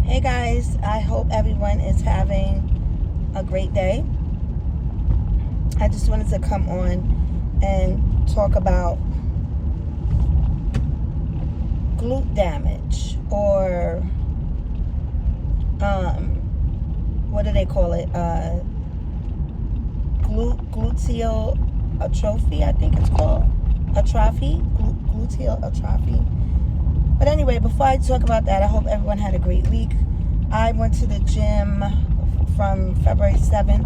Hey guys, I hope everyone is having a great day. I just wanted to come on and talk about glute damage, or what do they call it? Gluteal atrophy, I think it's called. Atrophy, gluteal atrophy. But anyway, before I talk about that, I hope everyone had a great week. I went to the gym from February 7th,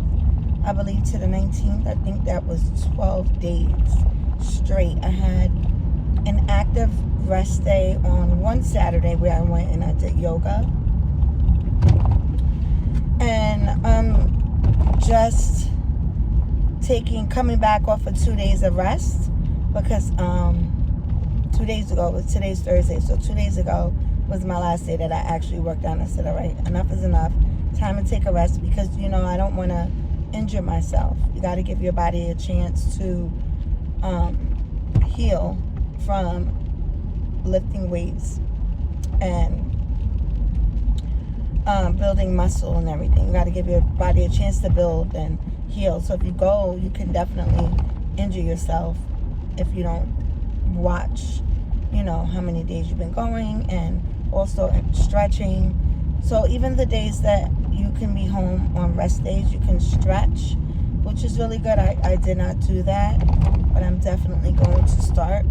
I believe, to the 19th. I think that was 12 days straight. I had an active rest day on one Saturday where I went and I did yoga. And I'm just coming back off of 2 days of rest because 2 days ago, today's Thursday, so 2 days ago was my last day that I actually worked out. And I said, all right, enough is enough. Time to take a rest because, I don't want to injure myself. You got to give your body a chance to heal from lifting weights and building muscle and everything. You got to give your body a chance to build and heal. So if you go, you can definitely injure yourself if you don't watch, how many days you've been going, and also stretching. So even the days that you can be home on rest days, you can stretch, which is really good. I did not do that, but I'm definitely going to start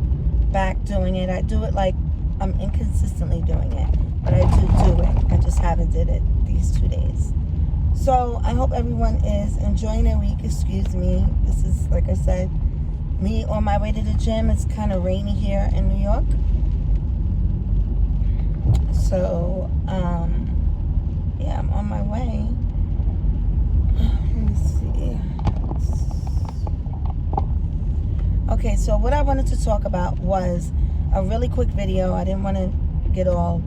back doing it. I do it like I'm inconsistently doing it, but I do it. I just haven't did it these 2 days. So I hope everyone is enjoying their week. Excuse me. This is, like I said, me on my way to the gym. It's kind of rainy here in New York. So, yeah, I'm on my way. Let me see. Okay, so what I wanted to talk about was a really quick video. I didn't want to get all,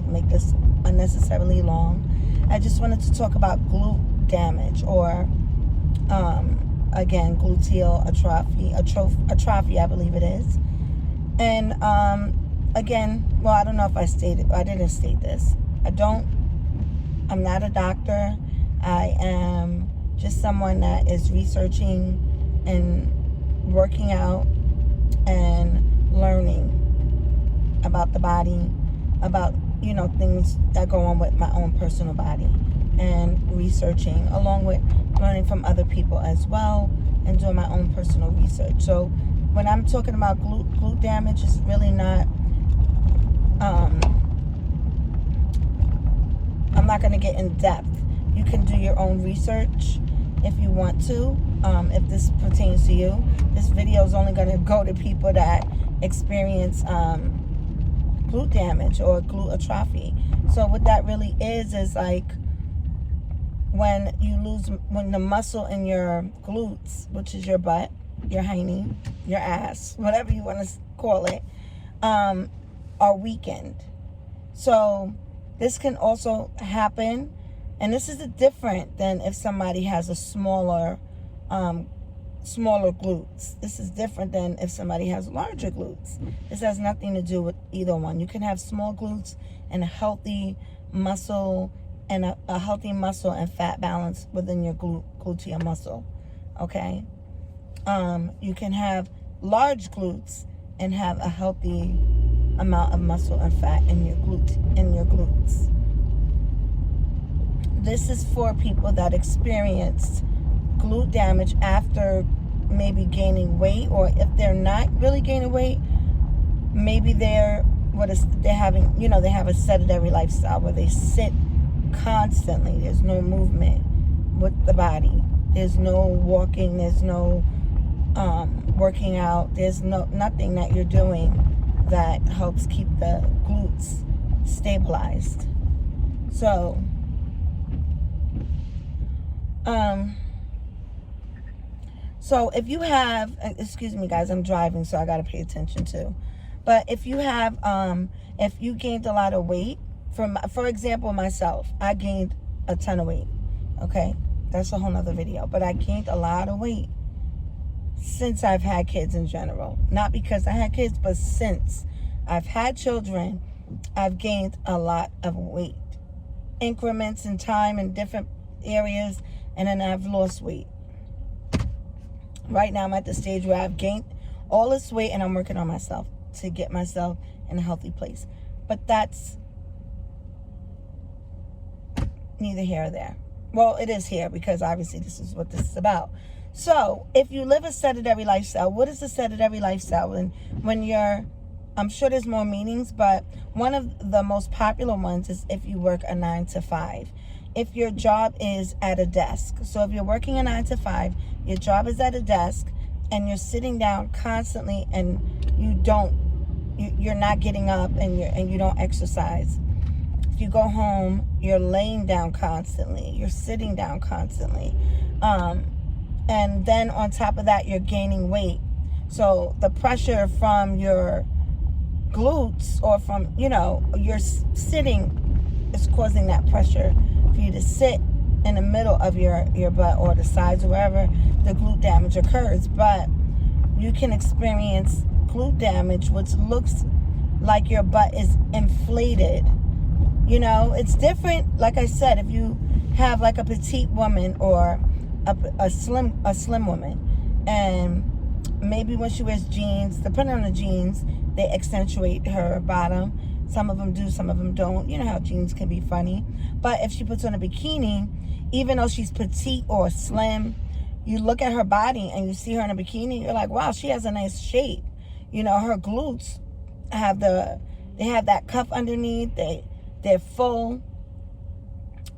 make this unnecessarily long. I just wanted to talk about glute damage, or, again, gluteal atrophy, I believe it is. And, again, well, I don't know if I didn't state this. I'm not a doctor. I am just someone that is researching and working out and learning about the body, about, things that go on with my own personal body, and researching along with learning from other people as well, and doing my own personal research. So when I'm talking about glute damage, it's really not, I'm not going to get in depth. You can do your own research if you want to. If this pertains to you, this video is only going to go to people that experience glute damage or glute atrophy. So what that really is like when the muscle in your glutes, which is your butt, your hiney, your ass, whatever you want to call it, are weakened. So this can also happen, and this is different than if somebody has a smaller glutes. This is different than if somebody has larger glutes. This has nothing to do with either one. You can have small glutes and a healthy muscle, and a healthy muscle and fat balance within your gluteal muscle. Okay? You can have large glutes and have a healthy amount of muscle and fat in your glutes. This is for people that experienced glute damage after maybe gaining weight, or if they're not really gaining weight, maybe they have a sedentary lifestyle where they sit constantly. There's no movement with the body. There's no walking. There's no working out. There's nothing that you're doing that helps keep the glutes stabilized. So, so if you have, excuse me guys, I'm driving, so I got to pay attention too. But if you have, if you gained a lot of weight, for example, myself, I gained a ton of weight. Okay, that's a whole nother video. But I gained a lot of weight since I've had kids in general. Not because I had kids, but since I've had children, I've gained a lot of weight. increments in time in different areas, and then I've lost weight. Right now I'm at the stage where I've gained all this weight and I'm working on myself to get myself in a healthy place. But that's neither here or there. Well, it is here because obviously this is what this is about. So if you live a sedentary lifestyle, what is a sedentary lifestyle? And when you're, I'm sure there's more meanings, but one of the most popular ones is if you work a 9 to 5. If your job is at a desk. So if you're working a 9 to 5, your job is at a desk and you're sitting down constantly and you're not getting up and you don't exercise. If you go home, you're laying down constantly. You're sitting down constantly. And then on top of that, you're gaining weight. So the pressure from your glutes or from, you're sitting is causing that pressure for you to sit in the middle of your butt or the sides or wherever the glute damage occurs. But you can experience glute damage, which looks like your butt is inflated. It's different. Like I said, if you have like a petite woman or a slim woman, and maybe when she wears jeans, depending on the jeans, they accentuate her bottom. Some of them do, some of them don't. You know how jeans can be funny. But if she puts on a bikini, even though she's petite or slim, you look at her body and you see her in a bikini, you're like, wow, she has a nice shape. Her glutes have that cuff underneath. They're full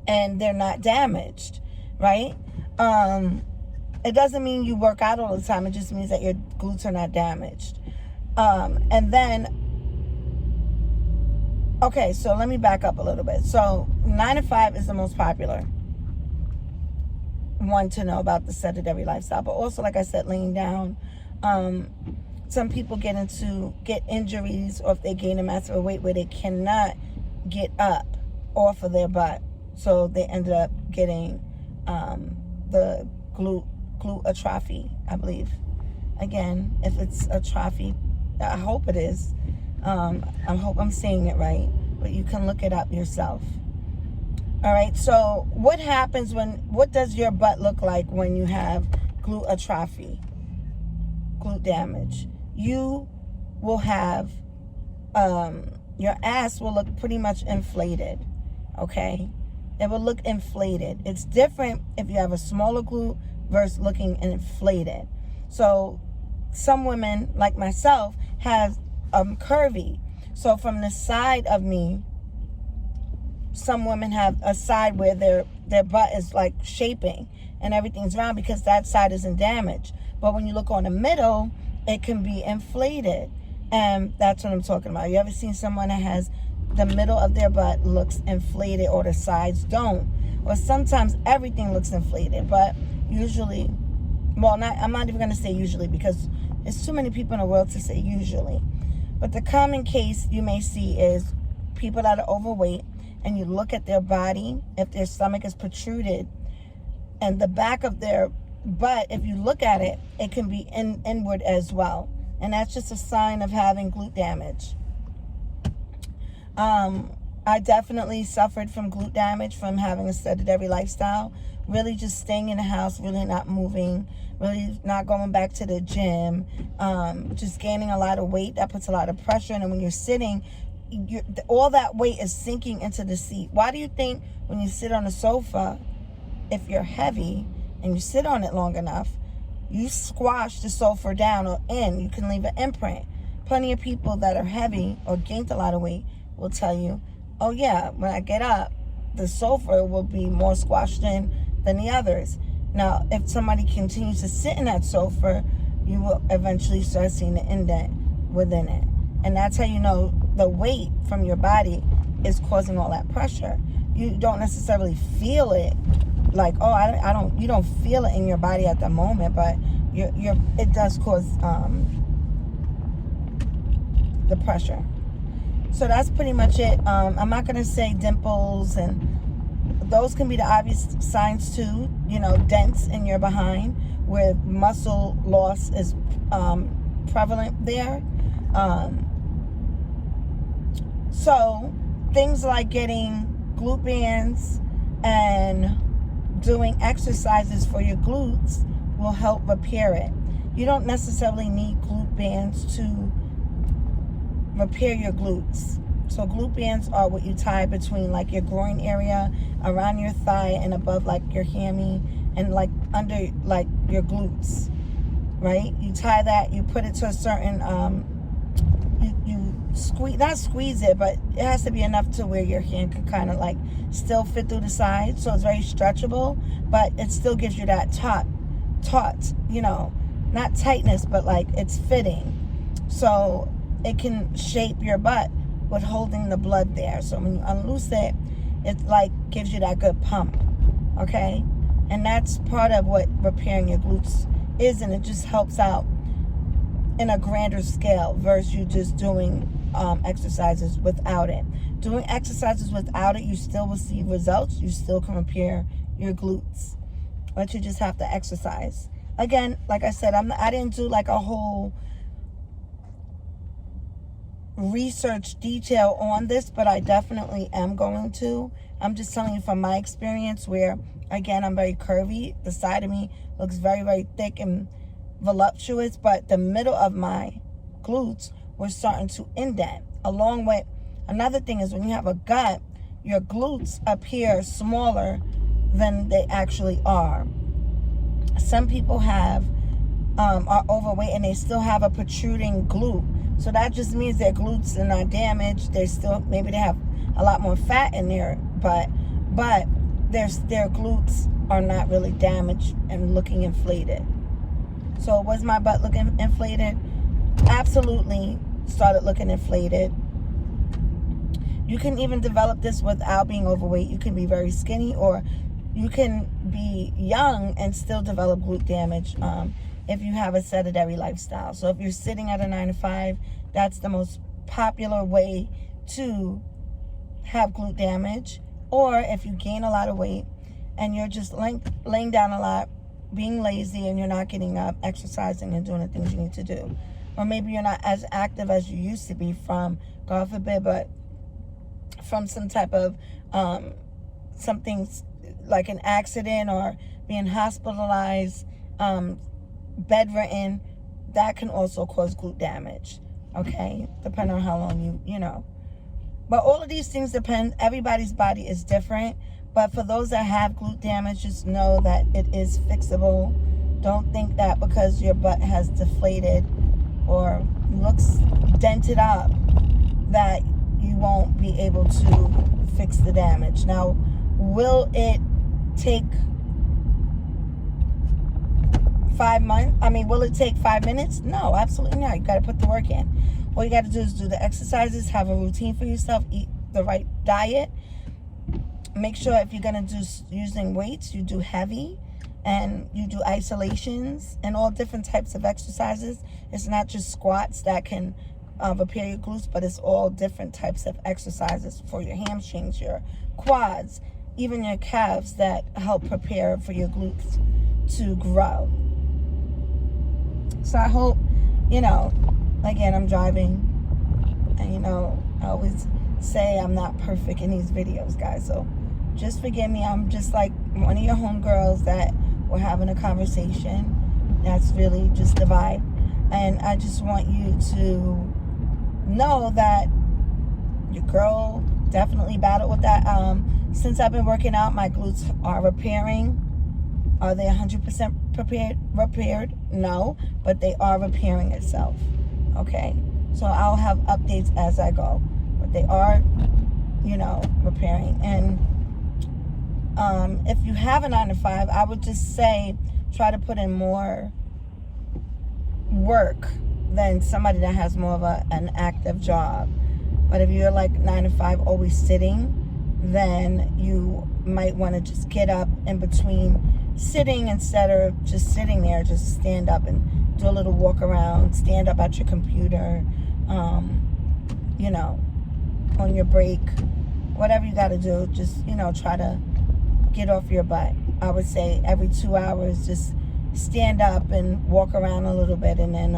and they're not damaged, right? It doesn't mean you work out all the time. It just means that your glutes are not damaged. And then, okay, so let me back up a little bit. So 9 to 5 is the most popular one to know about the sedentary lifestyle. But also, like I said, laying down. Some people get injuries, or if they gain a massive weight where they cannot get up off of their butt. So they ended up getting the glute atrophy, I believe. Again, if it's atrophy, I hope it is. I hope I'm saying it right, but you can look it up yourself. All right, so what does your butt look like when you have glute atrophy, glute damage? You will have, your ass will look pretty much inflated, okay? It will look inflated. It's different if you have a smaller glute versus looking inflated. So some women, like myself, have curvy. So from the side of me, some women have a side where their butt is like shaping and everything's round because that side isn't damaged. But when you look on the middle, it can be inflated. And that's what I'm talking about. You ever seen someone that has the middle of their butt looks inflated or the sides don't? Or sometimes everything looks inflated, but usually, I'm not even going to say usually because there's too many people in the world to say usually. But the common case you may see is people that are overweight, and you look at their body, if their stomach is protruded, and the back of their butt, if you look at it, it can be inward as well. And that's just a sign of having glute damage. I definitely suffered from glute damage from having a sedentary lifestyle. Really just staying in the house, really not moving, really not going back to the gym, just gaining a lot of weight. That puts a lot of pressure. And then when you're sitting, all that weight is sinking into the seat. Why do you think when you sit on a sofa, if you're heavy and you sit on it long enough, you squash the sofa down or in, you can leave an imprint. Plenty of people that are heavy or gained a lot of weight will tell you, oh yeah, when I get up, the sofa will be more squashed in than the others. Now, if somebody continues to sit in that sofa, you will eventually start seeing the indent within it. And that's how you know the weight from your body is causing all that pressure. You don't necessarily feel it, like, you don't feel it in your body at the moment, but it does cause the pressure. So that's pretty much it. I'm not going to say dimples, and those can be the obvious signs too. Dents in your behind where muscle loss is prevalent there. So things like getting glute bands and doing exercises for your glutes will help repair it. You don't necessarily need glute bands to repair your glutes. So glute bands are what you tie between like your groin area, around your thigh, and above like your hammy, and like under like your glutes, right? You tie that, you put it to a certain you squeeze, not squeeze it, but it has to be enough to where your hand can kind of like still fit through the side, so it's very stretchable, but it still gives you that taut, you know, not tightness, but like it's fitting, so it can shape your butt with holding the blood there. So when you unloose it, it like gives you that good pump, okay? And that's part of what repairing your glutes is, and it just helps out in a grander scale versus you just doing exercises without it. Doing exercises without it, you still will see results. You still can repair your glutes, but you just have to exercise. Again, like I said, I didn't do like a whole research detail on this, but I definitely am going to. I'm just telling you from my experience, where again, I'm very curvy. The side of me looks very, very thick and voluptuous, but the middle of my glutes were starting to indent. Along with another thing is, when you have a gut, your glutes appear smaller than they actually are. Some people are overweight and they still have a protruding glute. So that just means their glutes are not damaged. Maybe they have a lot more fat in there, but their glutes are not really damaged and looking inflated. So was my butt looking inflated? Absolutely started looking inflated. You can even develop this without being overweight. You can be very skinny, or you can be young and still develop glute damage if you have a sedentary lifestyle. So if you're sitting at a 9 to 5, that's the most popular way to have glute damage. Or if you gain a lot of weight and you're just laying down a lot, being lazy, and you're not getting up, exercising, and doing the things you need to do. Or maybe you're not as active as you used to be from, God forbid, but from some type of something like an accident or being hospitalized, bedridden. That can also cause glute damage, okay? Depending on how long you know. But all of these things depend. Everybody's body is different. But for those that have glute damage, just know that it is fixable. Don't think that because your butt has deflated or looks dented up that you won't be able to fix the damage. Now, will it take 5 months? Will it take 5 minutes? No, absolutely not. You got to put the work in. All you got to do is do the exercises, have a routine for yourself, eat the right diet. Make sure if you're going to do using weights, you do heavy, and you do isolations and all different types of exercises. It's not just squats that can repair your glutes, but it's all different types of exercises for your hamstrings, your quads, even your calves, that help prepare for your glutes to grow. So I hope, again, I'm driving, and I always say I'm not perfect in these videos, guys, so just forgive me. I'm just like one of your homegirls that we're having a conversation. That's really just the vibe. And I just want you to know that your girl definitely battled with that. Since I've been working out, my glutes are repairing. Are they 100% repaired? No, but they are repairing itself. Okay, so I'll have updates as I go, but they are, repairing. And if you have a 9 to 5, I would just say try to put in more work than somebody that has more of an active job. But if you're like 9 to 5, always sitting, then you might want to just get up in between sitting, instead of just sitting there. Just stand up and do a little walk around, stand up at your computer, on your break, whatever you got to do. Just, try to get off your butt. I would say every 2 hours, just stand up and walk around a little bit, and then,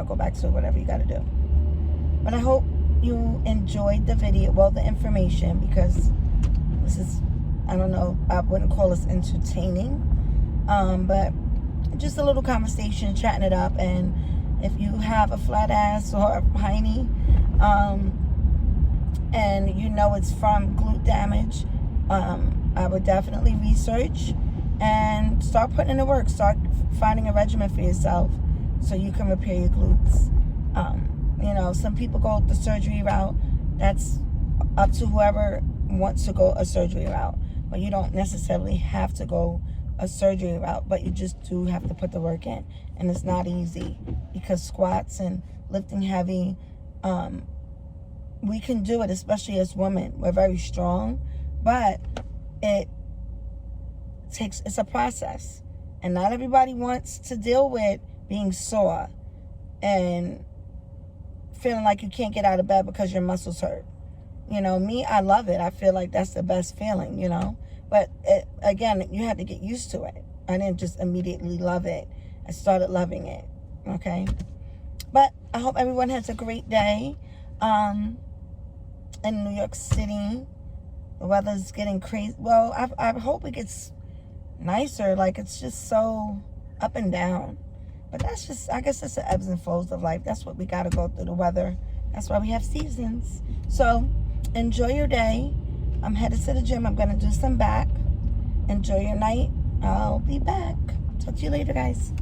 go back to whatever you got to do. But I hope you enjoyed the video, well, the information, because this is, I don't know, I wouldn't call this entertaining, but just a little conversation, chatting it up. And if you have a flat ass or a hiney, and you know it's from glute damage, I would definitely research and start putting in the work. Start finding a regimen for yourself so you can repair your glutes. You know, some people go the surgery route. That's up to whoever wants to go a surgery route. But you don't necessarily have to go a surgery route, but you just do have to put the work in. And it's not easy, because squats and lifting heavy, we can do it, especially as women. We're very strong, but it's a process. And not everybody wants to deal with being sore and feeling like you can't get out of bed because your muscles hurt. You know, me, I love it. I feel like that's the best feeling, you know. But again, you have to get used to it. I didn't just immediately love it. I started loving it, okay? But I hope everyone has a great day. In New York City, the weather's getting crazy. Well, I hope it gets nicer. Like, it's just so up and down. But that's just, I guess it's the ebbs and flows of life. That's what we got to go through, the weather. That's why we have seasons. So enjoy your day. I'm headed to the gym. I'm going to do some back. Enjoy your night. I'll be back. Talk to you later, guys.